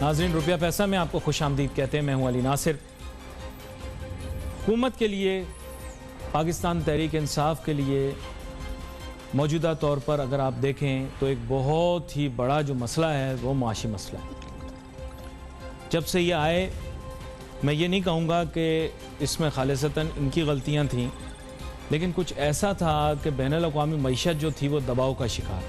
नाज़रीन, रुपया पैसा में आपको खुश आमदीद कहते हैं। मैं हूं अली नासिर। हुकूमत के लिए, पाकिस्तान तहरीक इंसाफ के लिए मौजूदा तौर पर अगर आप देखें तो एक बहुत ही बड़ा जो मसला है वो माशी मसला है। जब से ये आए, मैं ये नहीं कहूँगा कि इसमें खालिसतन इनकी गलतियाँ थीं, लेकिन कुछ ऐसा था कि बैनुल-अक़वामी मईशत जो थी वो दबाव का शिकार।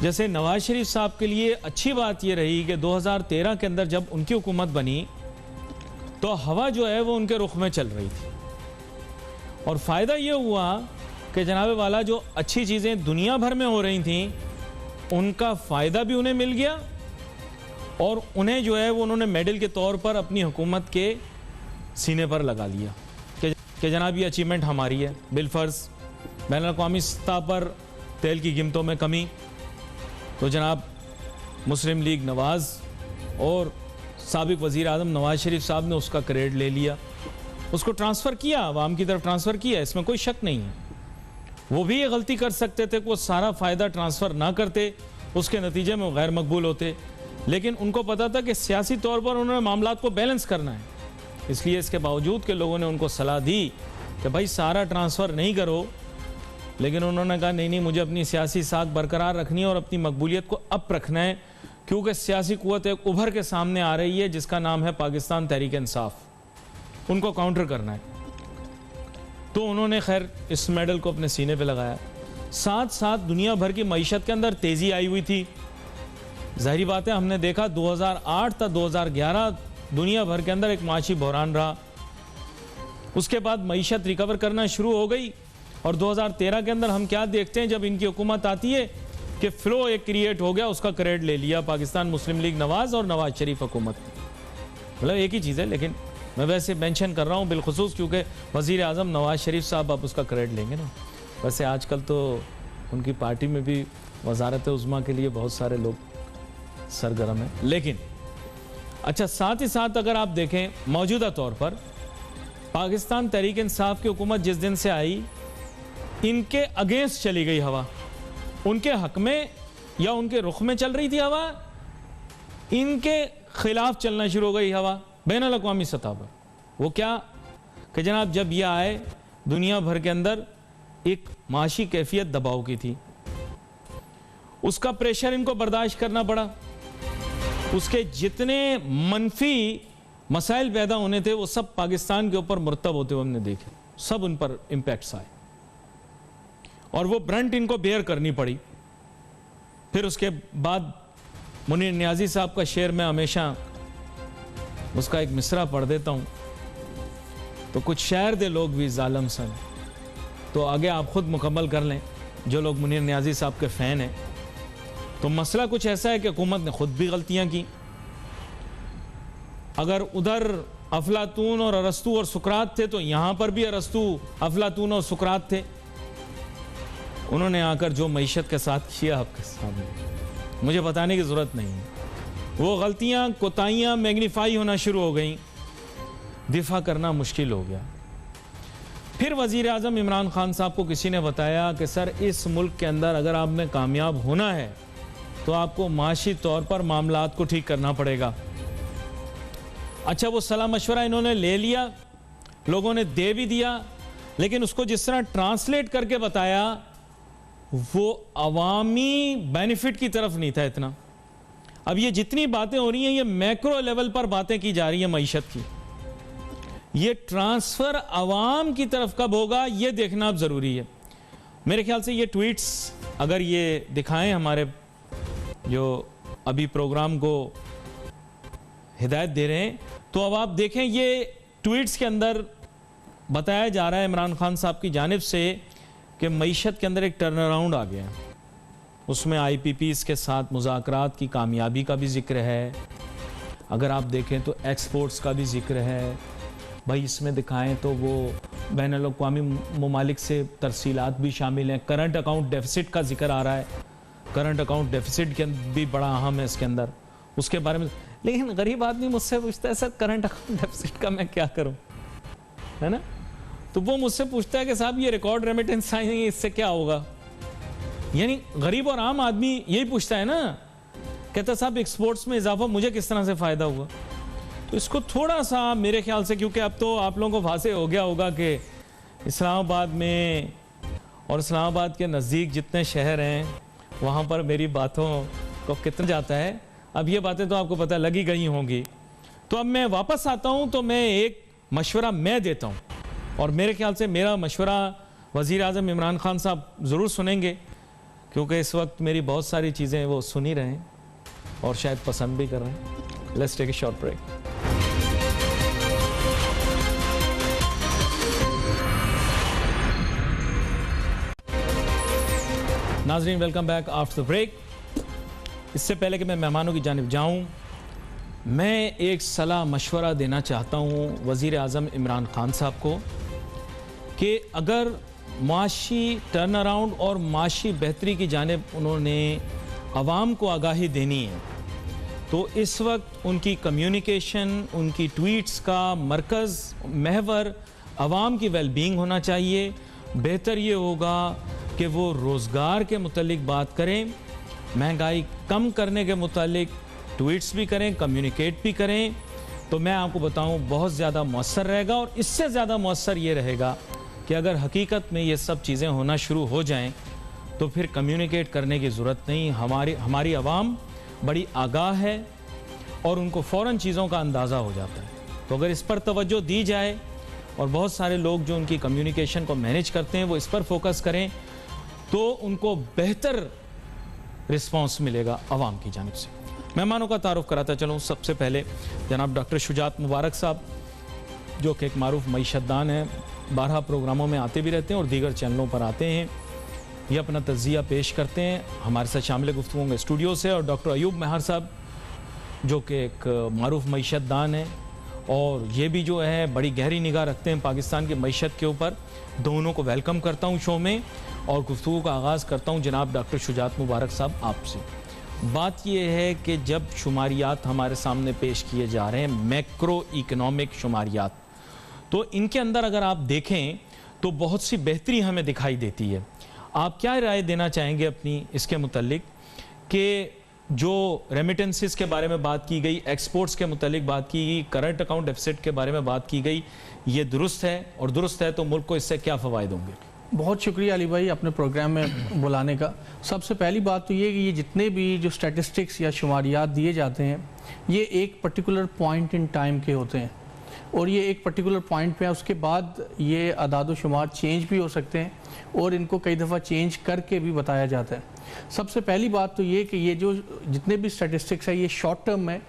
जैसे नवाज शरीफ साहब के लिए अच्छी बात ये रही कि 2013 के अंदर जब उनकी हुकूमत बनी तो हवा जो है वो उनके रुख में चल रही थी, और फ़ायदा ये हुआ कि जनाब वाला जो अच्छी चीज़ें दुनिया भर में हो रही थीं उनका फ़ायदा भी उन्हें मिल गया, और उन्हें जो है वो उन्होंने मेडल के तौर पर अपनी हुकूमत के सीने पर लगा लिया कि जनाब ये अचीवमेंट हमारी है। बिलफर्ज बैनुल-अक़वामी सतह पर तेल की कीमतों में कमी, तो जनाब मुस्लिम लीग नवाज़ और साबिक वज़ीर आज़म नवाज शरीफ साहब ने उसका क्रेडिट ले लिया, उसको ट्रांसफ़र किया, आवाम की तरफ ट्रांसफ़र किया, इसमें कोई शक नहीं है। वो भी ये गलती कर सकते थे कि वो सारा फ़ायदा ट्रांसफ़र ना करते, उसके नतीजे में वो गैर मकबूल होते, लेकिन उनको पता था कि सियासी तौर पर उन्होंने मामलात को बैलेंस करना है। इसलिए इसके बावजूद के लोगों ने उनको सलाह दी कि भाई सारा ट्रांसफ़र नहीं करो, लेकिन उन्होंने कहा नहीं, मुझे अपनी सियासी साख बरकरार रखनी है और अपनी मकबूलियत को अप रखना है, क्योंकि सियासी क़ुव्वत एक उभर के सामने आ रही है जिसका नाम है पाकिस्तान तहरीक इंसाफ, उनको काउंटर करना है। तो उन्होंने खैर इस मेडल को अपने सीने पे लगाया। साथ साथ दुनिया भर की मईशत के अंदर तेज़ी आई हुई थी। ज़ाहिरी बात है, हमने देखा 2008 तक 2011 दुनिया भर के अंदर एक माशी बहरान रहा, उसके बाद मईशत रिकवर करना शुरू हो गई, और 2013 के अंदर हम क्या देखते हैं, जब इनकी हुकूमत आती है कि फ़्लो एक क्रिएट हो गया, उसका क्रेडिट ले लिया पाकिस्तान मुस्लिम लीग नवाज़ और नवाज शरीफ हुकूमत। मतलब एक ही चीज़ है, लेकिन मैं वैसे मेंशन कर रहा हूँ बिलखुसूस क्योंकि वज़ीर आज़म नवाज शरीफ साहब अब उसका क्रेडिट लेंगे ना। वैसे आजकल तो उनकी पार्टी में भी वज़ारत उज़्मा के लिए बहुत सारे लोग सरगर्म हैं, लेकिन अच्छा, साथ ही साथ अगर आप देखें मौजूदा तौर पर पाकिस्तान तहरीक इंसाफ की हुकूमत जिस दिन से आई, इनके अगेंस्ट चली गई हवा, उनके हक में या उनके रुख में चल रही थी हवा, इनके खिलाफ चलना शुरू हो गई हवा बैनुल-अक़वामी सतह पर। वो क्या कि जनाब जब यह आए, दुनिया भर के अंदर एक माशी कैफियत दबाव की थी, उसका प्रेशर इनको बर्दाश्त करना पड़ा, उसके जितने मनफी मसाइल पैदा होने थे वो सब पाकिस्तान के ऊपर मुरतब होते हुए हमने देखे, सब उन पर इम्पैक्ट्स आए, और वो ब्रंट इनको बेयर करनी पड़ी। फिर उसके बाद मुनीर नियाज़ी साहब का शेर मैं हमेशा उसका एक मिसरा पढ़ देता हूँ, तो कुछ शायर दे लोग भी जालिम सन, तो आगे आप खुद मुकम्मल कर लें जो लोग मुनीर नियाज़ी साहब के फ़ैन हैं। तो मसला कुछ ऐसा है कि हुकूमत ने खुद भी गलतियाँ की। अगर उधर अफलातून और अरस्तू और सुकरात थे, तो यहाँ पर भी अरस्तू, अफलातून और सुकरात थे। उन्होंने आकर जो मईशत के साथ किया आपके सामने, मुझे बताने की ज़रूरत नहीं है। वो गलतियाँ, कोताहियाँ मैग्नीफाई होना शुरू हो गई, दिफा करना मुश्किल हो गया। फिर वज़ीर आज़म इमरान खान साहब को किसी ने बताया कि सर, इस मुल्क के अंदर अगर आपने कामयाब होना है तो आपको माशी तौर पर मामलात को ठीक करना पड़ेगा। अच्छा, वो सलाह मशवरा इन्होंने ले लिया, लोगों ने दे भी दिया, लेकिन उसको जिस तरह ट्रांसलेट करके बताया वो अवामी बेनिफिट की तरफ नहीं था इतना। अब ये जितनी बातें हो रही हैं, ये मैक्रो लेवल पर बातें की जा रही हैं मईशत की, ये ट्रांसफ़र अवाम की तरफ कब होगा ये देखना अब ज़रूरी है। मेरे ख्याल से ये ट्वीट्स अगर ये दिखाएं हमारे जो अभी प्रोग्राम को हिदायत दे रहे हैं, तो अब आप देखें ये ट्वीट्स के अंदर बताया जा रहा है इमरान खान साहब की जानिब से कि मईशत के अंदर एक टर्न अराउंड आ गया। उसमें IPPs के साथ मुज़ाकरात की कामयाबी का भी जिक्र है, अगर आप देखें तो एक्सपोर्ट्स का भी जिक्र है। भाई इसमें दिखाएं तो वो बैनुल-अक़वामी ममालिक से तरसीलात भी शामिल हैं। करंट अकाउंट डेफिसिट का जिक्र आ रहा है, करंट अकाउंट डेफिसिट के भी बड़ा अहम है इसके अंदर, उसके बारे में। लेकिन गरीब आदमी मुझसे पूछता है, सर करंट अकाउंट डेफिसिट का मैं क्या करूं, है ना? तो वो मुझसे पूछता है कि साहब ये रिकॉर्ड रेमिटेंस आएंगे, इससे क्या होगा? यानी गरीब और आम आदमी यही पूछता है ना कहता साहब एक्सपोर्ट्स में इजाफा मुझे किस तरह से फ़ायदा हुआ। तो इसको थोड़ा सा मेरे ख्याल से, क्योंकि अब तो आप लोगों को वाज़ेह हो गया होगा कि इस्लामाबाद में और इस्लामाबाद के नज़दीक जितने शहर हैं वहाँ पर मेरी बातों को कितना जाता है। अब ये बातें तो आपको पता लगी गई होंगी। तो अब मैं वापस आता हूँ तो मैं एक मशवरा मैं देता हूँ, और मेरे ख्याल से मेरा मशवरा वज़ीर आज़म इमरान खान साहब ज़रूर सुनेंगे, क्योंकि इस वक्त मेरी बहुत सारी चीज़ें वो सुन ही रहे हैं और शायद पसंद भी कर रहे हैं। Let's take a short break. नाज़रीन, welcome back after the break. इससे पहले कि मैं मेहमानों की जानिब जाऊं, मैं एक सलाह मशवरा देना चाहता हूं वज़ीर आज़म इमरान खान साहब को कि अगर माशी टर्न अराउंड और माशी बेहतरी की जानिब उन्होंने आवाम को आगाही देनी है, तो इस वक्त उनकी कम्युनिकेशन, उनकी ट्वीट्स का मरकज़ महवर आवाम की वेलबींग होना चाहिए। बेहतर ये होगा कि वो रोज़गार के मुतालिक बात करें, महंगाई कम करने के मुतालिक ट्वीट्स भी करें, कम्युनिकेट भी करें। तो मैं आपको बताऊं बहुत ज़्यादा मौसर रहेगा, और इससे ज़्यादा मौसर ये रहेगा कि अगर हकीकत में ये सब चीज़ें होना शुरू हो जाएं तो फिर कम्युनिकेट करने की ज़रूरत नहीं। हमारी आवाम बड़ी आगाह है और उनको फ़ौरन चीज़ों का अंदाज़ा हो जाता है। तो अगर इस पर तवज्जो दी जाए और बहुत सारे लोग जो उनकी कम्युनिकेशन को मैनेज करते हैं वो इस पर फोकस करें, तो उनको बेहतर रिस्पांस मिलेगा आवाम की जानिब से। मेहमानों का तारुफ कराता चलूँ। सबसे पहले जनाब डॉक्टर शुजात मुबारक साहब, जो कि एक मारूफ मईशतदान हैं, 12 प्रोग्रामों में आते भी रहते हैं और दीगर चैनलों पर आते हैं, ये अपना तज़िया पेश करते हैं हमारे साथ शामिल गुफ्तगू के स्टूडियो से। और डॉक्टर अयूब महर साहब, जो कि एक मारूफ मईशतदान है और ये भी जो है बड़ी गहरी निगाह रखते हैं पाकिस्तान की मईशत के ऊपर। दोनों को वेलकम करता हूँ शो में और गुफ्तगू का आगाज़ करता हूँ जनाब डॉक्टर शुजात मुबारक साहब आपसे। बात यह है कि जब शुमारियात हमारे सामने पेश किए जा रहे हैं, मैक्रो इकनॉमिक शुमारियात, तो इनके अंदर अगर आप देखें तो बहुत सी बेहतरी हमें दिखाई देती है। आप क्या राय देना चाहेंगे अपनी इसके मुतालिक कि जो रेमिटेंसेस के बारे में बात की गई, एक्सपोर्ट्स के मुतालिक बात की गई, करंट अकाउंट डेफिसिट के बारे में बात की गई, ये दुरुस्त है? और दुरुस्त है तो मुल्क को इससे क्या फ़वायद होंगे? बहुत शुक्रिया अली भाई अपने प्रोग्राम में बुलाने का। सबसे पहली बात तो ये कि ये जितने भी जो स्टैटिस्टिक्स या शुमारियात दिए जाते हैं, ये एक पर्टिकुलर पॉइंट इन टाइम के होते हैं और ये एक पर्टिकुलर पॉइंट पे है। उसके बाद ये अदाद शुमार चेंज भी हो सकते हैं और इनको कई दफ़ा चेंज करके भी बताया जाता है। सबसे पहली बात तो ये कि ये जो जितने भी स्टैटिस्टिक्स है ये शॉर्ट टर्म है,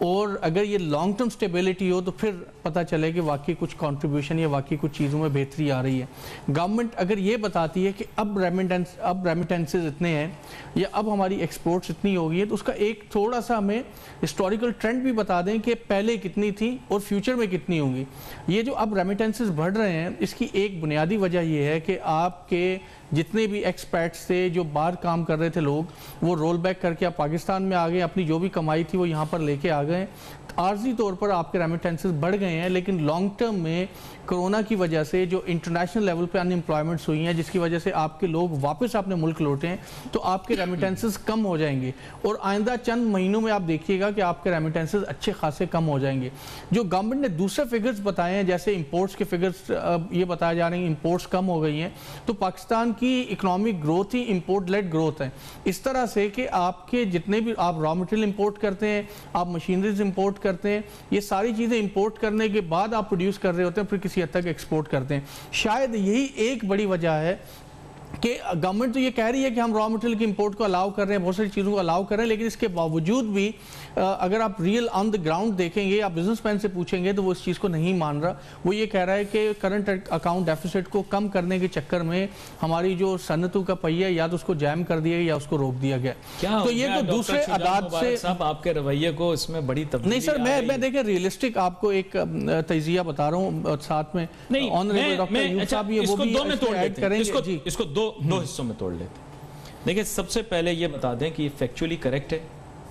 और अगर ये लॉन्ग टर्म स्टेबिलिटी हो तो फिर पता चले कि वाकई कुछ कंट्रीब्यूशन या वाकई कुछ चीज़ों में बेहतरी आ रही है। गवर्नमेंट अगर ये बताती है कि अब रेमिटेंसेस इतने हैं या अब हमारी एक्सपोर्ट्स इतनी हो गई है, तो उसका एक थोड़ा सा हमें हिस्टोरिकल ट्रेंड भी बता दें कि पहले कितनी थी और फ्यूचर में कितनी होंगी। ये जो अब रेमिटेंसेस बढ़ रहे हैं, इसकी एक बुनियादी वजह ये है कि आपके जितने भी एक्सपर्ट्स थे जो बाहर काम कर रहे थे लोग, वो रोल बैक करके आप पाकिस्तान में आ गए, अपनी जो भी कमाई थी वो यहाँ पर लेके आ गए। आर्जी तौर पर आपके रेमिटेंसेस बढ़ गए हैं, लेकिन लॉन्ग टर्म में कोरोना की वजह से जो इंटरनेशनल लेवल पे अनएम्प्लॉयमेंट्स हुई हैं, जिसकी वजह से आपके लोग वापस अपने मुल्क लौटे हैं, तो आपके रेमिटेंसेस कम हो जाएंगे और आइंदा चंद महीनों में आप देखिएगा कि आपके रेमिटेंसेस अच्छे खासे कम हो जाएंगे। जो गवर्नमेंट ने दूसरे फिगर्स बताए हैं, जैसे इंपोर्ट्स के फिगर्स ये बताया जा रहे हैं इंपोर्ट्स कम हो गई हैं, तो पाकिस्तान की इकोनॉमिक ग्रोथ ही इंपोर्ट लेड ग्रोथ है। इस तरह से कि आपके जितने भी आप रॉ मटेरियल इंपोर्ट करते हैं, आप मशीनरीज इंपोर्ट करते हैं, ये सारी चीज़ें इंपोर्ट करने के बाद आप प्रोड्यूस कर रहे होते हैं, फिर किसी हद तक एक्सपोर्ट करते हैं। शायद यही एक बड़ी वजह है कि गवर्नमेंट तो ये कह रही है कि हम रॉ मटेरियल की इंपोर्ट को अलाउ कर रहे हैं, बहुत सारी चीज़ों को अलाउ कर रहे हैं, लेकिन इसके बावजूद भी अगर आप रियल ऑन द ग्राउंड देखेंगे, आप बिजनेसमैन से पूछेंगे तो वो इस चीज़ को नहीं मान रहा। वो ये कह रहा है कि करंट अकाउंट डेफिसिट को कम करने के चक्कर में हमारी जो सनतों का पहिया या तो उसको जैम कर दिया या उसको रोक दिया गया। तो ये तो दूसरे अदाद से साहब आपके रवैये को इसमें बड़ी तब्दीली नहीं सर, मैं देखें रियलिस्टिक आपको एक तजिया बता रहा हूँ, साथ में ऑनरेबल डॉक्टर अयूब साहब ये वो भी ऐड करेंगे। इसको दो हिस्सों में तोड़ लेते। देखिए, सबसे पहले ये बता दें कि फैक्चुअली करेक्ट है,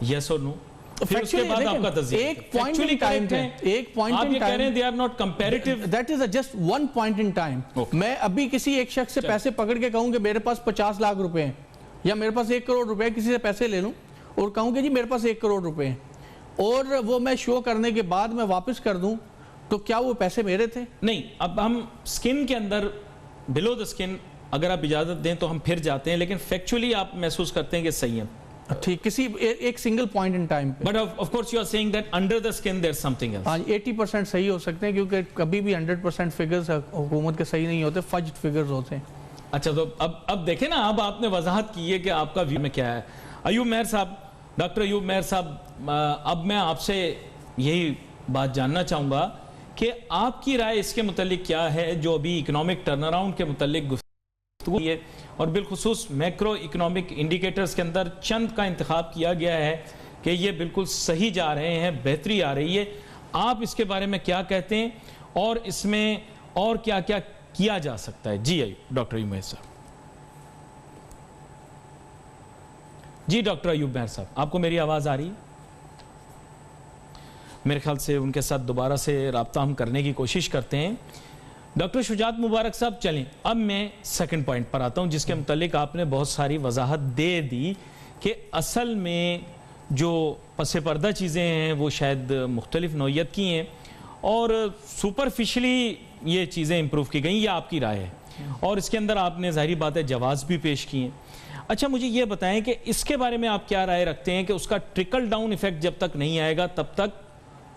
यस और नो, फिर उसके बाद आपका तज़िया। एक पॉइंट इन टाइम है, एक point in time they are not comparative, that is just one point in time. मैं अभी किसी एक शख्स से पैसे पकड़ के कहूं कि मेरे पास 50 लाख रुपए हैं या मेरे पास 1 करोड़ रुपए, किसी से पैसे ले लूं और कहूँ कि जी मेरे पास 1 करोड़ रुपए हैं और वो मैं शो करने के बाद मैं वापस कर दूं, तो क्या वो पैसे मेरे थे? नहीं, अब हम स्किन के अंदर, बिलो द स्किन अगर आप इजाजत दें तो हम फिर जाते हैं, लेकिन फैक्चुअली आप महसूस करते हैं कि सही है। ठीक, किसी एक सिंगल पॉइंट इन टाइम पे। But of course you are saying that under the skin there something else. हाँ, 80% सही हो सकते हैं, क्योंकि कभी भी 100% फिगर्स हुकूमत के सही नहीं होते, फज्ड फिगर्स होते हैं। अच्छा, तो अब देखें ना, अब आपने वजाहत की है कि आपका व्यू में क्या है। अयूब मेहर साहब, डॉक्टर अयूब मेहर साहब, अब मैं आपसे यही बात जानना चाहूँगा कि आपकी राय इसके मुतालिक क्या है जो अभी इकोनॉमिक टर्न अराउंड के मुतालिक गुफ्तगू है, और बिलखुसूस मैक्रो इकोनॉमिक इंडिकेटर्स के अंदर चंद का इंतखाब किया गया है कि ये बिल्कुल सही जा रहे हैं, बेहतरी आ रही है। आप इसके बारे में क्या कहते हैं और इसमें और क्या क्या किया जा सकता है? जी अयूब, डॉक्टर अयूब मेहर साहब। जी डॉक्टर अयूब मेहर साहब, आपको मेरी आवाज़ आ रही है? मेरे ख्याल से उनके साथ दोबारा से रब्ता हम करने की कोशिश करते हैं। डॉक्टर शुजात मुबारक साहब, चलें अब मैं सेकंड पॉइंट पर आता हूं, जिसके मुतालिक आपने बहुत सारी वजाहत दे दी कि असल में जो पस पर्दा चीज़ें हैं वो शायद मुख्तलिफ नौइयत की हैं और सुपरफिशली ये चीज़ें इम्प्रूव की गई, ये आपकी राय है, और इसके अंदर आपने ज़ाहिरी बात है जवाब भी पेश किए हैं। अच्छा, मुझे ये बताएं कि इसके बारे में आप क्या राय रखते हैं कि उसका ट्रिकल डाउन इफेक्ट जब तक नहीं आएगा तब तक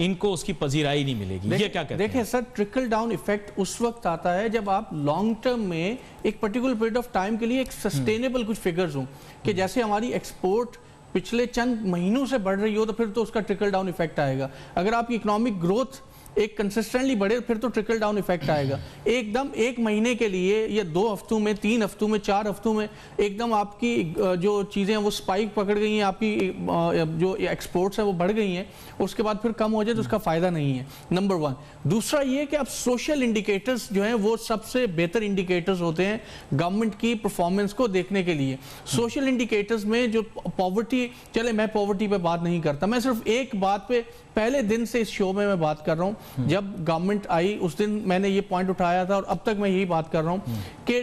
इनको उसकी पजीराई नहीं मिलेगी, ये क्या कहते हैं? देखिए सर, ट्रिकल डाउन इफेक्ट उस वक्त आता है जब आप लॉन्ग टर्म में एक पर्टिकुलर पीरियड ऑफ टाइम के लिए एक सस्टेनेबल कुछ फिगर्स हों, कि जैसे हमारी एक्सपोर्ट पिछले चंद महीनों से बढ़ रही हो तो फिर तो उसका ट्रिकल डाउन इफेक्ट आएगा। अगर आपकी इकोनॉमिक ग्रोथ एक कंसिस्टेंटली बढ़े फिर तो ट्रिकल डाउन इफेक्ट आएगा। एकदम एक महीने के लिए या 2 हफ्तों में, 3 हफ्तों में, 4 हफ्तों में एकदम आपकी जो चीज़ें हैं वो स्पाइक पकड़ गई हैं, आपकी जो एक्सपोर्ट्स हैं वो बढ़ गई हैं, उसके बाद फिर कम हो जाए तो उसका फ़ायदा नहीं है, नंबर 1। दूसरा ये कि अब सोशल इंडिकेटर्स जो हैं वो सबसे बेहतर इंडिकेटर्स होते हैं गवर्नमेंट की परफॉर्मेंस को देखने के लिए। सोशल इंडिकेटर्स में जो पॉवर्टी, चले मैं पॉवर्टी पे बात नहीं करता, मैं सिर्फ एक बात पे पहले दिन से इस शो में मैं बात कर रहा हूँ, जब गवर्नमेंट आई उस दिन मैंने ये पॉइंट उठाया था और अब तक मैं यही बात कर रहा हूँ कि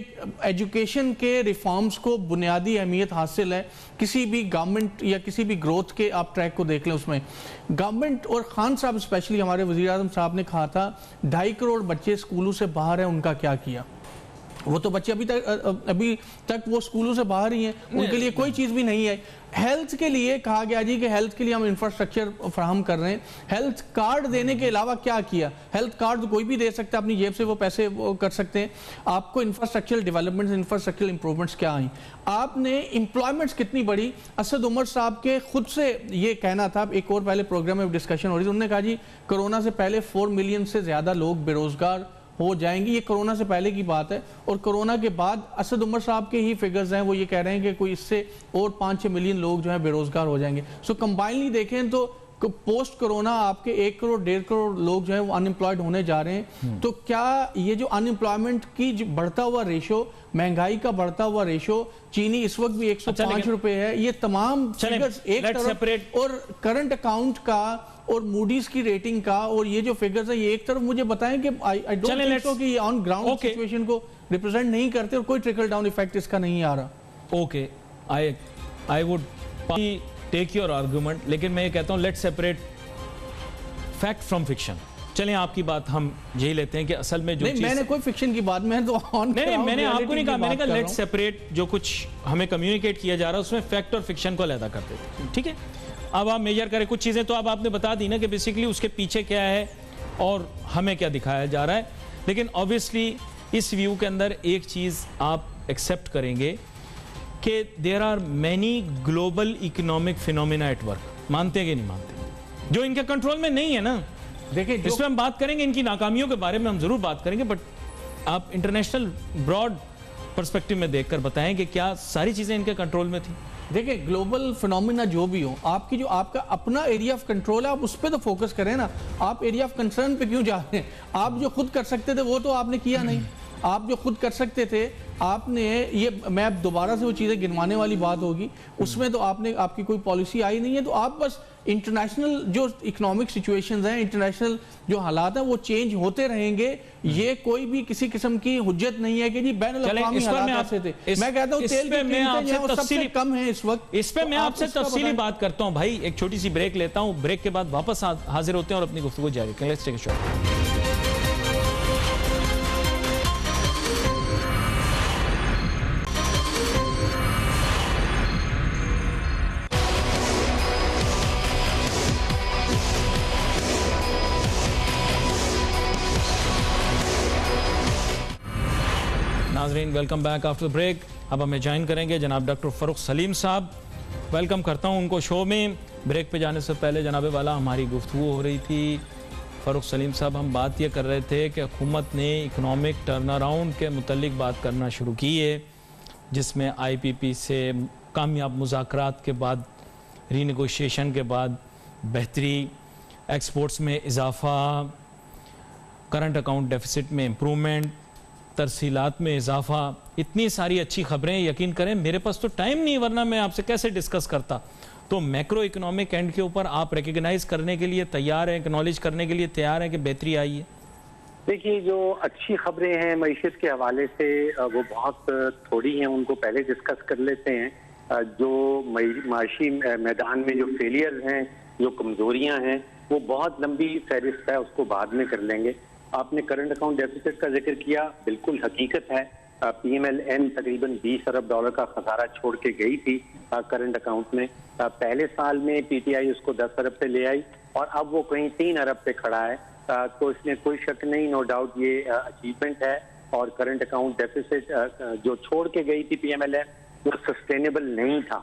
एजुकेशन के रिफॉर्म्स को बुनियादी अहमियत हासिल है किसी भी गवर्नमेंट या किसी भी ग्रोथ के आप ट्रैक को देख लें। उसमें गवर्नमेंट और खान साहब स्पेशली हमारे वज़ीर आज़म साहब ने कहा था 2.5 करोड़ बच्चे स्कूलों से बाहर हैं, उनका क्या किया? वो तो बच्चे अभी तक वो स्कूलों से बाहर ही हैं, उनके लिए कोई चीज़ भी नहीं है। हेल्थ के लिए कहा गया जी कि हेल्थ के लिए हम इंफ्रास्ट्रक्चर फराहम कर रहे हैं। हेल्थ कार्ड देने के अलावा क्या किया? हेल्थ कार्ड तो कोई भी दे सकता है, अपनी जेब से वो पैसे वो कर सकते हैं। आपको इंफ्रास्ट्रक्चरल डेवलपमेंट्स, इंफ्रास्ट्रक्चरल इंप्रूवमेंट्स क्या आई? आपने एम्प्लॉयमेंट्स कितनी बढ़ी? असद उमर साहब के खुद से ये कहना था, एक और पहले प्रोग्राम में डिस्कशन हो रही थी, उन्होंने कहा जी कोरोना से पहले 4 मिलियन से ज़्यादा लोग बेरोजगार हो जाएंगे। ये कोरोना से पहले की बात है, और कोरोना के बाद असद उमर साहब के ही फिगर्स हैं, वो ये कह रहे हैं कि कोई इससे और 5-6 मिलियन लोग जो है बेरोजगार हो जाएंगे। सो कंबाइनली देखें तो पोस्ट कोरोना आपके 1 करोड़ 1.5 करोड़ लोग जो है वो अनएम्प्लॉयड होने जा रहे हैं। तो क्या ये जो अनएम्प्लॉयमेंट की बढ़ता हुआ रेशो, महंगाई का बढ़ता हुआ रेशो, चीनी इस वक्त भी 105 रुपए है, ये तमाम फिगर्स एक तरफ, और करंट अकाउंट का और मूडीज की रेटिंग का और ये जो फिगर्स है ये एक तरफ, मुझे बताएं कि आई डोंट थिंक सो कि ये ऑन ग्राउंड सिचुएशन को रिप्रेजेंट नहीं करते और कोई ट्रिकल डाउन इफेक्ट इसका नहीं आ रहा। Okay, I would take your argument, लेकिन मैं ये कहता हूँ let's separate fact from fiction. चलें आपकी बात हम यही लेते हैं कि असल में जो नहीं, मैंने कोई फिक्शन की बात, मैं तो ऑन नहीं, मैंने आपको नहीं कहा, मैंने कहा लेट्स सेपरेट जो कुछ हमें कम्युनिकेट किया जा रहा है उसमें फैक्ट और फिक्शन को अलग करते थे, ठीक है? अब आप मेजर करें कुछ चीज़ें, तो अब आपने बता दी ना कि बेसिकली उसके पीछे क्या है और हमें क्या दिखाया जा रहा है। लेकिन ऑब्वियसली इस व्यू के अंदर एक चीज़ आप एक्सेप्ट करेंगे कि there are many global economic phenomena at work. मानते हैं कि नहीं मानते? जो इनके कंट्रोल में नहीं है ना। देखिए, इसमें हम बात करेंगे, इनकी नाकामियों के बारे में हम जरूर बात करेंगे, बट आप इंटरनेशनल ब्रॉड पर्सपेक्टिव में देखकर बताएं कि क्या सारी चीज़ें इनके कंट्रोल में थी? देखिए, ग्लोबल फिनोमिना जो भी हो, आपकी जो आपका अपना एरिया ऑफ कंट्रोल है, आप उस पर तो फोकस करें ना। आप एरिया ऑफ कंसर्न पे क्यों जा रहे हैं? आप जो खुद कर सकते थे वो तो आपने किया नहीं। आप जो खुद कर सकते थे आपने ये, मैं अब दोबारा से वो चीज़ें गिनवाने वाली बात होगी, उसमें तो आपकी कोई पॉलिसी आई नहीं है, तो आप बस इंटरनेशनल जो इकोनॉमिक सिचुएशंस हैं, इंटरनेशनल जो हालात हैं वो चेंज होते रहेंगे। ये कोई भी किसी किस्म की हुज्जत नहीं है कि जी बैनुल-अक़वामी हालात ऐसे थे। मैं कहता हूँ तेल की कीमतें सबसे कम है इस वक्त। इस पे मैं आपसे तफसीली बात करता हूँ भाई, एक छोटी सी ब्रेक लेता हूँ, ब्रेक के बाद वापस हाजिर होते हैं और अपनी गुफ्तगू जारी करें। Let's take a shot. नाज़रीन, वेलकम बैक आफ्टर ब्रेक। अब हमें ज्वाइन करेंगे जनाब डॉक्टर फ़ारूक सलीम साहब। वेलकम करता हूं उनको शो में। ब्रेक पे जाने से पहले जनाब वाला हमारी गुफ्तगू हो रही थी। फ़ारूक सलीम साहब, हम बात ये कर रहे थे कि हुकूमत ने इकनॉमिक टर्न अराउंड के मुतल्लिक बात करना शुरू की है, जिसमें IPP से कामयाब मुज़ाकरात के बाद, रीनेगोशिएशन के बाद बेहतरी, एक्सपोर्ट्स में इजाफ़ा, करंट अकाउंट डेफिसिट में इम्प्रूवमेंट, तरसीलात में इजाफा, इतनी सारी अच्छी खबरें। यकीन करें मेरे पास तो टाइम नहीं, वरना मैं आपसे कैसे डिस्कस करता। तो मैक्रो इकोनॉमिक एंड के ऊपर आप रिकग्नाइज करने के लिए तैयार हैं, एक्नॉलेज करने के लिए तैयार हैं कि बेहतरी आई है? देखिए, जो अच्छी खबरें हैं मईशत के हवाले से वो बहुत थोड़ी हैं, उनको पहले डिस्कस कर लेते हैं। जो माशी मैदान में जो फेलियर हैं, जो कमजोरियां हैं, वो बहुत लंबी फहरिस्त है, उसको बाद में कर लेंगे। आपने करंट अकाउंट डेफिसिट का जिक्र किया, बिल्कुल हकीकत है। PMLN तकरीबन 20 अरब डॉलर का खसारा छोड़ के गई थी करंट अकाउंट में। पहले साल में PTI उसको 10 अरब पे ले आई और अब वो कहीं 3 अरब पे खड़ा है। तो इसमें कोई शक नहीं, नो डाउट ये अचीवमेंट है। और करंट अकाउंट डेफिसिट जो छोड़ के गई थी PMLN, वो सस्टेनेबल नहीं था।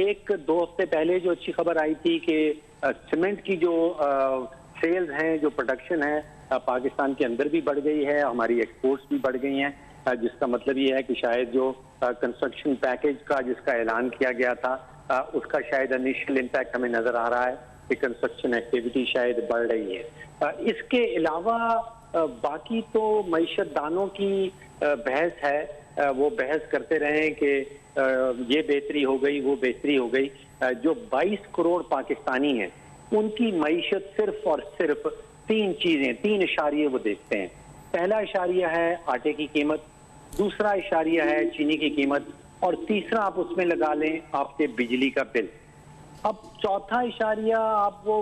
एक 2 हफ्ते पहले जो अच्छी खबर आई थी कि सीमेंट की जो सेल्स हैं, जो प्रोडक्शन है, पाकिस्तान के अंदर भी बढ़ गई है, हमारी एक्सपोर्ट्स भी बढ़ गई हैं, जिसका मतलब ये है कि शायद जो कंस्ट्रक्शन पैकेज का जिसका ऐलान किया गया था, उसका शायद इनिशियल इम्पैक्ट हमें नजर आ रहा है कि कंस्ट्रक्शन एक्टिविटी शायद बढ़ रही है। इसके अलावा बाकी तो मईशत दानों की बहस है, वो बहस करते रहे कि ये बेहतरी हो गई, वो बेहतरी हो गई। जो 22 करोड़ पाकिस्तानी हैं, उनकी मईशत सिर्फ और सिर्फ 3 चीजें, 3 इशारिये वो देखते हैं। पहला इशारिया है आटे की कीमत, दूसरा इशारिया है चीनी की कीमत, और तीसरा आप उसमें लगा लें आपके बिजली का बिल। अब चौथा इशारिया आप वो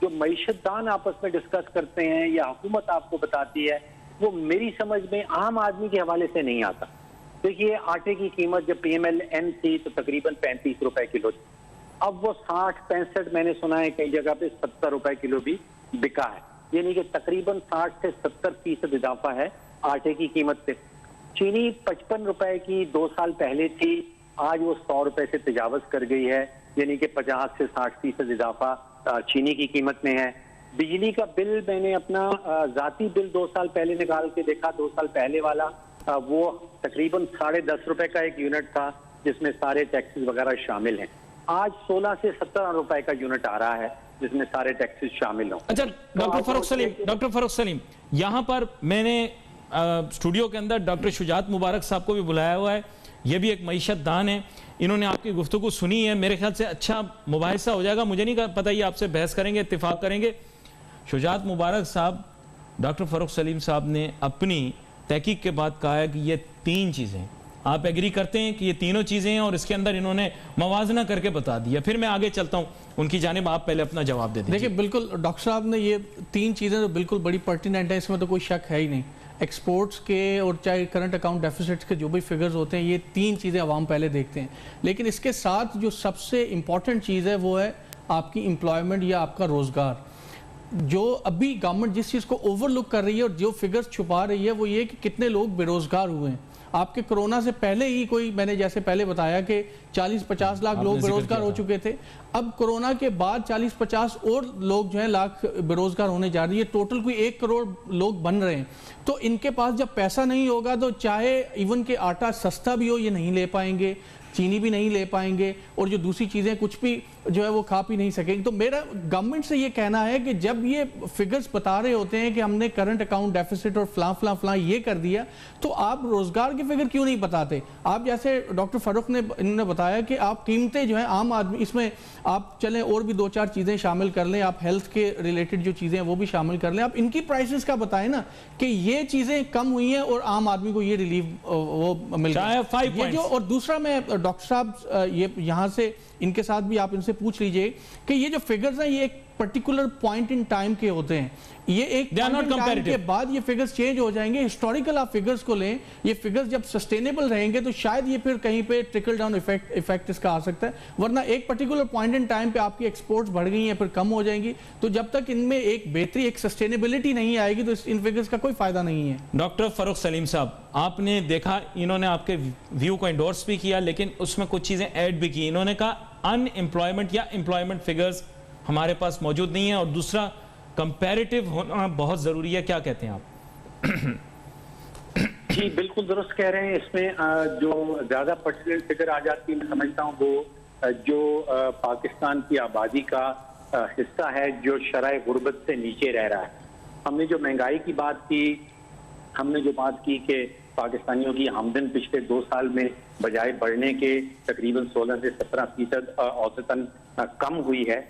जो मईशतदान आपस में डिस्कस करते हैं या हुकूमत आपको बताती है, वो मेरी समझ में आम आदमी के हवाले से नहीं आता। देखिए, आटे की कीमत जब PMLN थी तो तकरीबन 35 रुपए किलो थी। अब वो 60-65, मैंने सुना है कई जगह पे 70 रुपए किलो भी बिका है, यानी कि तकरीबन 60 से 70% इजाफा है आटे की कीमत से। चीनी 55 रुपए की 2 साल पहले थी, आज वो 100 रुपए से तजावज कर गई है, यानी कि 50 से 60% इजाफा चीनी की कीमत में है। बिजली का बिल मैंने अपना जाती बिल 2 साल पहले निकाल के देखा, 2 साल पहले वाला वो तकरीबन 10.5 रुपए का एक यूनिट था, जिसमें सारे टैक्सेस वगैरह शामिल हैं। आज 16 से 17 रुपए का यूनिट आ रहा है, जिसमें सारे टैक्सेस शामिल हों। अच्छा डॉक्टर फारूक सलीम, यहाँ पर मैंने स्टूडियो के अंदर डॉक्टर शुजात मुबारक साहब को भी बुलाया हुआ है। ये भी एक मईशत दान है, इन्होंने आपकी गुफ्तगू सुनी है, मेरे ख्याल से अच्छा मुबाहिसा हो जाएगा। मुझे नहीं पता, ये आपसे बहस करेंगे, इत्तेफाक करेंगे। शुजात मुबारक साहब, डॉक्टर फारूक सलीम साहब ने अपनी तहकीक के बाद कहा है कि ये 3 चीज़ें, आप एग्री करते हैं कि ये तीनों चीज़ें हैं, और इसके अंदर इन्होंने मवाजना करके बता दिया। फिर मैं आगे चलता हूँ उनकी जानिब, आप पहले अपना जवाब दे दीजिए। देखिए, बिल्कुल डॉक्टर साहब ने ये 3 चीज़ें तो बिल्कुल बड़ी पर्टिनेंट है, इसमें तो कोई शक है ही नहीं। एक्सपोर्ट्स के और चाहे करंट अकाउंट डेफिसिट्स के जो भी फिगर्स होते हैं, ये 3 चीज़ें आवाम पहले देखते हैं। लेकिन इसके साथ जो सबसे इम्पॉर्टेंट चीज़ है वो है आपकी एम्प्लॉयमेंट या आपका रोज़गार। जो अभी गवर्नमेंट जिस चीज़ को ओवरलुक कर रही है और जो फिगर्स छुपा रही है, वो ये कि कितने लोग बेरोज़गार हुए हैं। आपके कोरोना से पहले ही कोई, मैंने जैसे पहले बताया कि 40-50 लाख लोग बेरोजगार हो चुके थे। अब कोरोना के बाद 40-50 और लोग जो है लाख बेरोजगार होने जा रही है। टोटल कोई 1 करोड़ लोग बन रहे हैं। तो इनके पास जब पैसा नहीं होगा तो चाहे इवन के आटा सस्ता भी हो ये नहीं ले पाएंगे, चीनी भी नहीं ले पाएंगे और जो दूसरी चीज़ें कुछ भी जो है वो खा पी नहीं सकेंगे। तो मेरा गवर्नमेंट से ये कहना है कि जब ये फिगर्स बता रहे होते हैं कि हमने करंट अकाउंट डेफिसिट और फलां ये कर दिया, तो आप रोजगार के फिगर क्यों नहीं बताते? आप जैसे डॉक्टर फारूक ने इन्होंने बताया कि आप कीमतें जो है आम आदमी, इसमें आप चलें और भी 2-4 चीज़ें शामिल कर लें, आप हेल्थ के रिलेटेड जो चीज़ें हैं वो भी शामिल कर लें, आप इनकी प्राइसेस का बताएं ना कि ये चीज़ें कम हुई हैं और आम आदमी को ये रिलीफ वो मिल गया है जो। और दूसरा, मैं डॉक्टर साहब ये यहाँ से इनके साथ भी आप इनसे पूछ लीजिए कि ये जो फिगर्स हैं ये एक पर्टिकुलर पॉइंट इन टाइम के होते हैं, ये एक टाइम के बाद ये फिगर्स चेंज हो जाएंगे। हिस्टोरिकल आप फिगर्स को लें, ये फिगर्स जब सस्टेनेबल रहेंगे तो शायद ये फिर कहीं पे ट्रिकल डाउन इफेक्ट इसका आ सकता है, वरना एक पर्टिकुलर पॉइंट इन टाइम पे आपकी एक्सपोर्ट्स बढ़ गई हैं फिर कम हो जाएंगी, तो जब तक इनमें एक बेहतरी, एक सस्टेनेबिलिटी नहीं आएगी तो इन फिगर्स का कोई फायदा नहीं है। डॉक्टर फारूक सलीम साहब, आपने देखा इन्होंने आपके व्यू को एंडोर्स भी किया, लेकिन उसमें कुछ चीजें ऐड भी की। इन्होंने कहा अनएम्प्लॉयमेंट या एम्प्लॉयमेंट फिगर्स हमारे पास मौजूद नहीं है, और दूसरा कंपैरेटिव होना बहुत जरूरी है। क्या कहते हैं आप? जी बिल्कुल दुरुस्त कह रहे हैं। इसमें जो ज्यादा पर्टिकुलर फिगर आ जाती है, मैं समझता हूँ वो जो पाकिस्तान की आबादी का हिस्सा है जो शराय गुर्बत से नीचे रह रहा है। हमने जो महंगाई की बात की, हमने जो बात की कि पाकिस्तानियों की आमदन पिछले 2 साल में बजाय बढ़ने के तकरीबन 16 से 17% औसतन कम हुई है,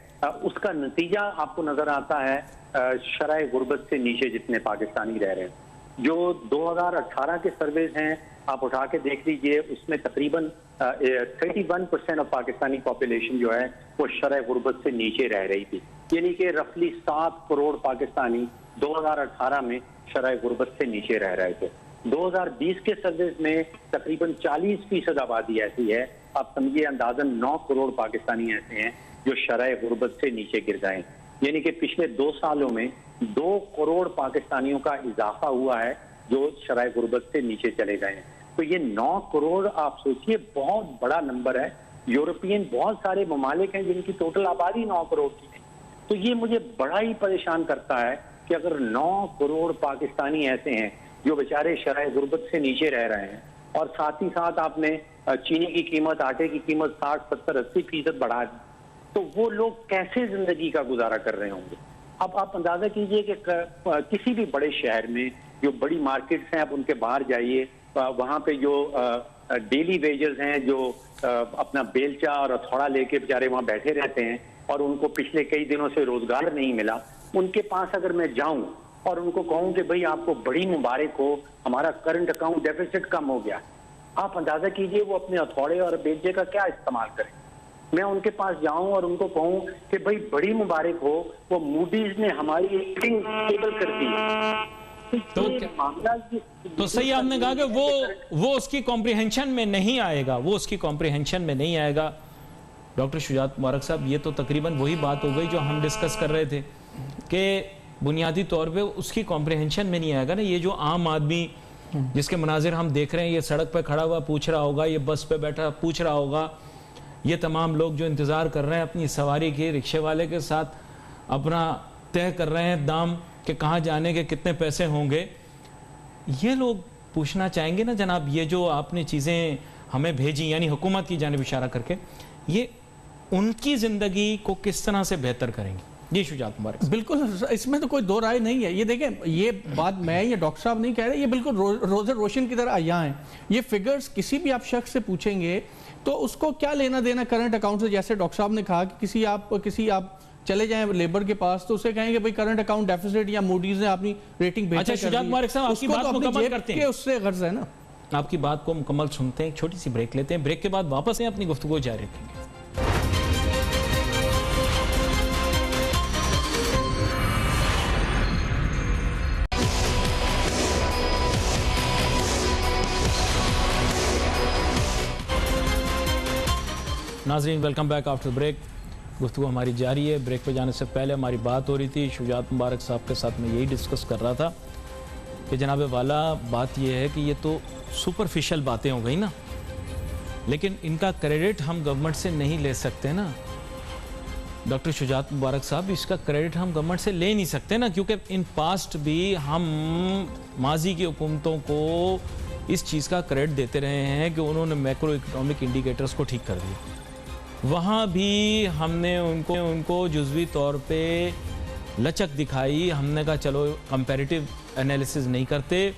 उसका नतीजा आपको नजर आता है शराय गुर्बत से नीचे जितने पाकिस्तानी रह रहे हैं। जो 2018 के सर्वेज हैं आप उठा के देख लीजिए, उसमें तकरीबन 31% ऑफ पाकिस्तानी पॉपुलेशन जो है वो शराय गुर्बत से नीचे रह रही थी, यानी कि रफली 7 करोड़ पाकिस्तानी 2018 में शराय गुर्बत से नीचे रह रहे थे। 2020 के सर्वेज में तकरीबन 40% आबादी ऐसी है, आप समझिए अंदाजन 9 करोड़ पाकिस्तानी ऐसे हैं जो शराय गुर्बत से नीचे गिर गए, यानी कि पिछले 2 सालों में 2 करोड़ पाकिस्तानियों का इजाफा हुआ है जो शराय गुर्बत से नीचे चले गए हैं। तो ये 9 करोड़ आप सोचिए बहुत बड़ा नंबर है। यूरोपियन बहुत सारे ममालिक हैं जिनकी टोटल आबादी 9 करोड़ की है। तो ये मुझे बड़ा ही परेशान करता है कि अगर 9 करोड़ पाकिस्तानी ऐसे हैं जो बेचारे शराय गुर्बत से नीचे रह रहे हैं, और साथ ही साथ आपने चीनी की कीमत, आटे की कीमत 60, 70, 80% बढ़ा दी, तो वो लोग कैसे जिंदगी का गुजारा कर रहे होंगे। अब आप अंदाजा कीजिए कि किसी भी बड़े शहर में जो बड़ी मार्केट्स हैं, आप उनके बाहर जाइए, वहां पे जो डेली वेजेस हैं, जो अपना बेलचा और हथौड़ा लेके बेचारे वहां बैठे रहते हैं और उनको पिछले कई दिनों से रोजगार नहीं मिला, उनके पास अगर मैं जाऊं और उनको कहूं कि भाई आपको बड़ी मुबारक हो, हमारा करंट अकाउंट डेफिसिट कम हो गया, आप अंदाजा कीजिए वो अपने हथौड़े और बेलचे का क्या इस्तेमाल करें। मैं उनके पास जाऊं और उनको कहूं कि भाई बड़ी मुबारक हो, वो मूडीज ने हमारी रेटिंग स्टेबल कर दी, तो सही आपने कहा कि वो उसकी कॉम्प्रिहेंशन में नहीं आएगा, वो उसकी कॉम्प्रिहेंशन में नहीं आएगा। डॉक्टर शुजात मुबारक साहब, ये तो तकरीबन वही बात हो गई जो हम डिस्कस कर रहे थे कि बुनियादी तौर पे उसकी कॉम्प्रिहेंशन में नहीं आएगा ना। ये जो आम आदमी जिसके मनाजिर हम देख रहे हैं, ये सड़क पे खड़ा हुआ पूछ रहा होगा, ये बस पे बैठा पूछ रहा होगा, ये तमाम लोग जो इंतज़ार कर रहे हैं अपनी सवारी के, रिक्शे वाले के साथ अपना तय कर रहे हैं दाम कि कहाँ जाने के कितने पैसे होंगे, ये लोग पूछना चाहेंगे ना जनाब, ये जो आपने चीज़ें हमें भेजी यानी हुकूमत की जानिब इशारा करके, ये उनकी ज़िंदगी को किस तरह से बेहतर करेंगी? जी शुजात मुबारक। बिल्कुल, इसमें तो कोई दो राय नहीं है। ये देखें, ये बात मैं या डॉक्टर साहब नहीं कह रहे, ये बिल्कुल रोज़े रोशन की तरह आया है। ये फिगर्स किसी भी आप शख्स से पूछेंगे तो उसको क्या लेना देना करंट अकाउंट से। जैसे डॉक्टर साहब ने कहा कि किसी आप चले जाएं लेबर के पास तो उसे कहेंगे भाई करंट अकाउंट डेफिसिट या मूडीज ने अपनी रेटिंग बेहतर कर दी। अच्छा शुजात मुबारक साहब, आपकी बात मुकम्मल करते हैं, उससे गर्ज है ना। आपकी बात को मुकम्मल सुनते हैं, एक छोटी सी ब्रेक लेते हैं, ब्रेक के बाद वापस अपनी गुफ्तगू जारी रखेंगे। नाज़रीन, वेलकम बैक आफ्टर ब्रेक। गुफ्तगू हमारी जारी है। ब्रेक पे जाने से पहले हमारी बात हो रही थी, शुजात मुबारक साहब के साथ मैं यही डिस्कस कर रहा था कि जनाब वाला बात यह है कि ये तो सुपरफिशियल बातें हो गई ना, लेकिन इनका क्रेडिट हम गवर्नमेंट से नहीं ले सकते ना डॉक्टर शुजात मुबारक साहब, इसका क्रेडिट हम गवर्नमेंट से ले नहीं सकते ना, क्योंकि इन पास्ट भी हम माजी की हुकूमतों को इस चीज़ का क्रेडिट देते रहे हैं कि उन्होंने मैक्रो इकोनॉमिक इंडिकेटर्स को ठीक कर दिया। वहाँ भी हमने उनको जुज़वी तौर पे लचक दिखाई। हमने कहा चलो कंपैरेटिव एनालिसिस नहीं करते,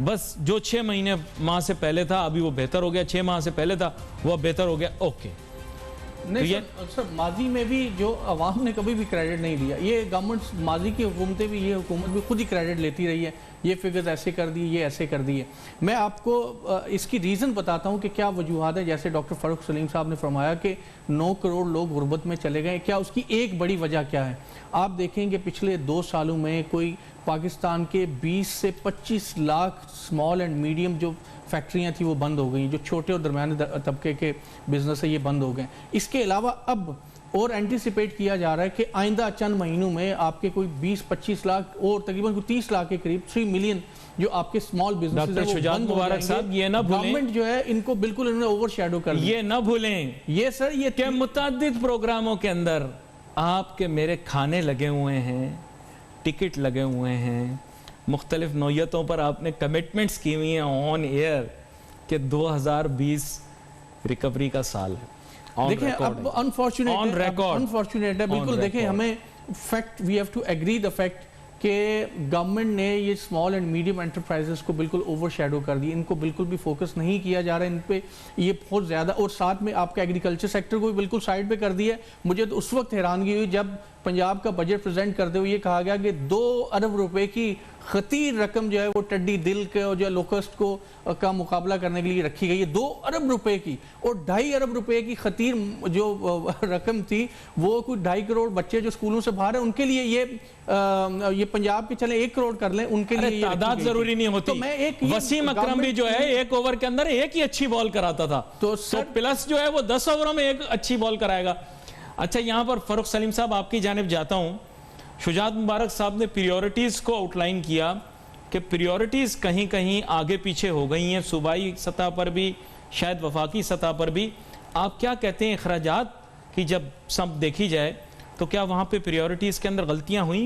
बस जो 6 महीने माह से पहले था अभी वो बेहतर हो गया, 6 माह से पहले था वो बेहतर हो गया, ओके। नहीं सर, माजी में भी जो अवाम ने कभी भी क्रेडिट नहीं दिया, ये गवर्नमेंट माजी की हुकूमतें भी, ये हुकूमत भी खुद ही क्रेडिट लेती रही है, ये फिगर्स ऐसे कर दी, ये ऐसे कर दी है। मैं आपको इसकी रीज़न बताता हूँ कि क्या वजूहत है। जैसे डॉक्टर फ़ारूक सलीम साहब ने फरमाया कि 9 करोड़ लोग गुर्बत में चले गए, क्या उसकी एक बड़ी वजह क्या है? आप देखेंगे पिछले 2 सालों में कोई पाकिस्तान के 20 से 25 लाख स्मॉल एंड मीडियम जो फैक्ट्रियां थी वो बंद हो गई, जो छोटे और दरमियाने तबके के बिजनेस है ये बंद हो गए। इसके अलावा अब और एंटिसिपेट किया जा रहा है कि आइंदा चंद महीनों में आपके कोई 20-25 लाख और तकरीबन कोई 30 लाख के करीब 3 मिलियन जो आपके स्मॉल बिजनेस डॉक्टर शुजात मुबारक साहब ये ना भूलें, गवर्नमेंट जो है इनको बिल्कुल इन्होंने ओवरशैडो कर दिया। ये ना भूलें ये सर ये कि मुतअद्दिद प्रोग्रामों के अंदर आपके मेरे खाने लगे हुए हैं, टिकट लगे हुए हैं, मुख्तलिफ नौयतों पर आपने कमिटमेंट्स की हुई हैं ऑन एयर कि 2020 रिकवरी का साल है। देखिए अब अनफॉर्चुनेट है बिल्कुल। देखिए हमें fact, we have to agree the fact कि गवर्नमेंट ने ये स्मॉल एंड मीडियम एंटरप्राइजेस को बिल्कुल ओवरशैडो कर दी, इनको बिल्कुल भी फोकस नहीं किया जा रहा है इन पे, ये बहुत ज़्यादा। और साथ में आपका एग्रीकल्चर सेक्टर को भी बिल्कुल साइड पे कर दिया है। मुझे तो उस वक्त हैरानगी हुई जब पंजाब का बजट प्रेजेंट करते हुए ये कहा गया कि 2 अरब रुपए की खतीर रकम जो है वो टिड्डी दिल के और जो लोकस्ट को का मुकाबला करने के लिए रखी गई है, 2 अरब रुपए की। और 2.5 अरब रुपए की खतीर जो रकम थी वो कोई 2.5 करोड़ बच्चे जो स्कूलों से बाहर है उनके लिए ये पंजाब के चले 1 करोड़ कर लें उनके लिए तादाद जरूरी नहीं होती। तो मैं एक वसीम अकरम भी जो है 1 ओवर के अंदर एक ही अच्छी बॉल कराता था, तो प्लस जो है वो 10 ओवरों में एक अच्छी बॉल कराएगा। अच्छा, यहां पर फारूक सलीम साहब आपकी जानिब जाता हूं। शुजात मुबारक साहब ने प्रायोरिटीज को आउटलाइन किया कि प्रायोरिटीज कहीं कहीं आगे पीछे हो गई हैं, सूबाई सतह पर भी, शायद वफाकी सतह पर भी। आप क्या कहते हैं, अखराजात की जब सब देखी जाए तो क्या वहां पे प्रायोरिटीज के अंदर गलतियां हुई?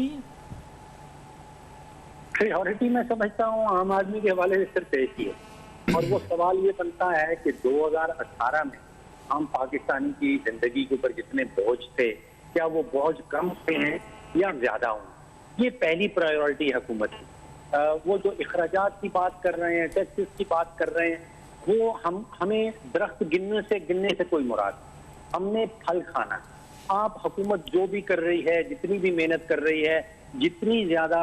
प्रायोरिटी मैं समझता हूँ आम आदमी के हवाले से सिर्फ एक ही है, और वो सवाल ये बनता है कि 2018 में आम पाकिस्तानी की जिंदगी के ऊपर जितने बोझ थे, क्या वो बोझ कम हुए हैं या ज्यादा हुए? ये पहली प्रायोरिटी हुकूमत की। वो जो अखराजात की बात कर रहे हैं, टैक्सेस की बात कर रहे हैं, वो हमें दरख्त गिनने से कोई मुराद, हमने फल खाना। आप हुकूमत जो भी कर रही है, जितनी भी मेहनत कर रही है, जितनी ज्यादा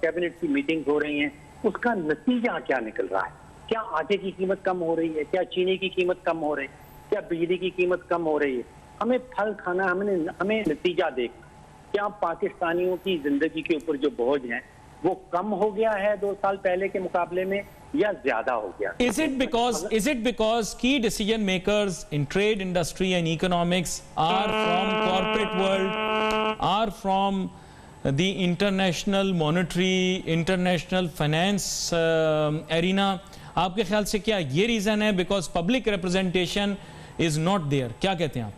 कैबिनेट की मीटिंग हो रही हैं, उसका नतीजा क्या निकल रहा है? क्या आटे की कीमत कम हो रही है? क्या चीनी की कीमत कम हो रही है? क्या बिजली की कीमत कम हो रही है? हमें फल खाना, हमें नतीजा देखना। क्या पाकिस्तानियों की जिंदगी के ऊपर जो बोझ है वो कम हो गया है 2 साल पहले के मुकाबले में या ज्यादा हो गया? Is it because key decision makers in trade, industry and economics are from corporate world, are from the international monetary, international finance arena? आपके ख्याल से क्या ये रीजन है? Because public representation is not there. क्या कहते हैं आप?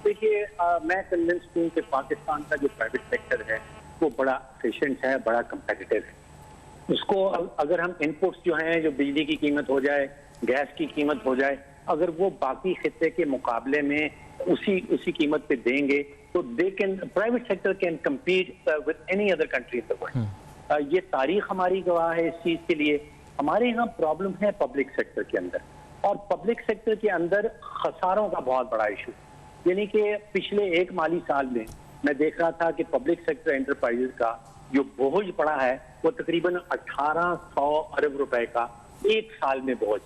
देखिए, मैं कन्विंस्ड हूँ कि पाकिस्तान का जो प्राइवेट सेक्टर है वो बड़ा एफिशिएंट है, बड़ा कंपेटिटिव है। उसको अगर हम इनपुट्स जो हैं, जो बिजली की कीमत हो जाए, गैस की कीमत हो जाए, अगर वो बाकी खित्ते के मुकाबले में उसी कीमत पे देंगे तो they can, private sector can compete with any other country in the world. ये तारीख हमारी गवाह है इस चीज के लिए। हमारे यहाँ प्रॉब्लम है पब्लिक सेक्टर के अंदर, और पब्लिक सेक्टर के अंदर खसारों का बहुत बड़ा इशू। यानी कि पिछले 1 माली साल में मैं देख रहा था कि पब्लिक सेक्टर एंटरप्राइजेस का जो बोझ पड़ा है वो तकरीबन 1800 अरब रुपए का एक साल में बोझ।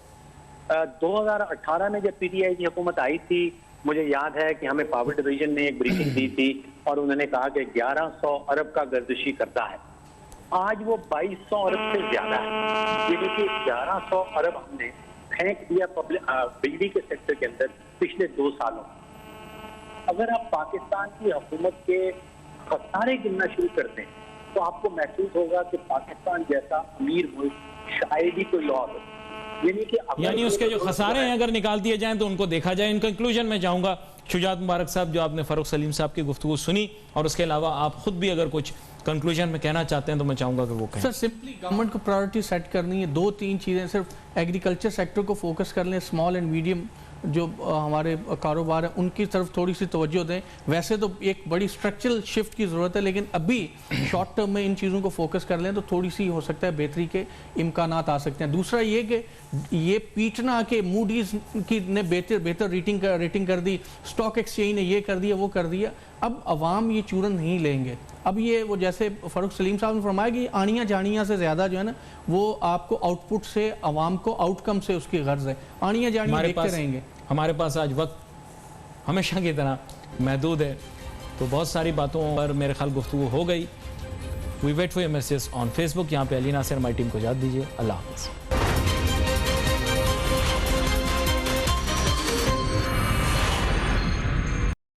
2018 में जब पीटीआई की हुकूमत आई थी, मुझे याद है कि हमें पावर डिवीजन ने एक ब्रीफिंग दी थी और उन्होंने कहा कि 1100 अरब का गर्दिशी करता है। आज वो 2200 अरब से ज्यादा है। ये देखिए, 1100 अरब हमने फेंक दिया बिजली के सेक्टर के अंदर पिछले 2 सालों। अगर आप पाकिस्तान की हुकूमत के खसारे गिनना शुरू कर दें तो आपको महसूस होगा कि पाकिस्तान जैसा अमीर मुल्क शायद ही कोई और हो। यानी उसके जो खसारे हैं अगर निकाल दिए जाएं तो उनको देखा जाए। इन कंक्लूजन में जाऊंगा शुजात मुबारक साहब, जो आपने फारूक सलीम साहब की गुफ्तगू सुनी और उसके अलावा आप खुद भी अगर कुछ कंक्लूजन में कहना चाहते हैं तो मैं चाहूँगा कि वो कहें। सर सिंपली गवर्नमेंट को प्रायोरिटी सेट करनी है, 2-3 चीज़ें, सिर्फ एग्रीकल्चर सेक्टर को फोकस कर लें, स्मॉल एंड मीडियम जो हमारे कारोबार हैं उनकी तरफ थोड़ी सी तवज्जो दें। वैसे तो एक बड़ी स्ट्रक्चरल शिफ्ट की ज़रूरत है, लेकिन अभी शॉर्ट टर्म में इन चीज़ों को फोकस कर लें तो थोड़ी सी हो सकता है बेहतरी के इम्कानात आ सकते हैं। दूसरा ये कि ये पीटना के मूडीज़ की ने बेहतर रेटिंग कर दी, स्टॉक एक्सचेंज ने ये कर दिया वो कर दिया, अब अवाम ये चूरन नहीं लेंगे। अब ये वो जैसे फ़ारूक सलीम साहब ने फरमाया कि आनियाँ जानियाँ से ज़्यादा जो है ना वो आपको आउटपुट से, अवाम को आउटकम से उसकी गर्ज है। आनियाँ जानियाँ देखते रहेंगे। हमारे पास आज वक्त हमेशा की तरह महदूद है, तो बहुत सारी बातों पर मेरे ख्याल गुफ्तगू हो गई। We wait for your message on Facebook. यहाँ पे अली नासिर हमारी टीम को इजाज़त दीजिए। अल्लाह हाफ़िज़।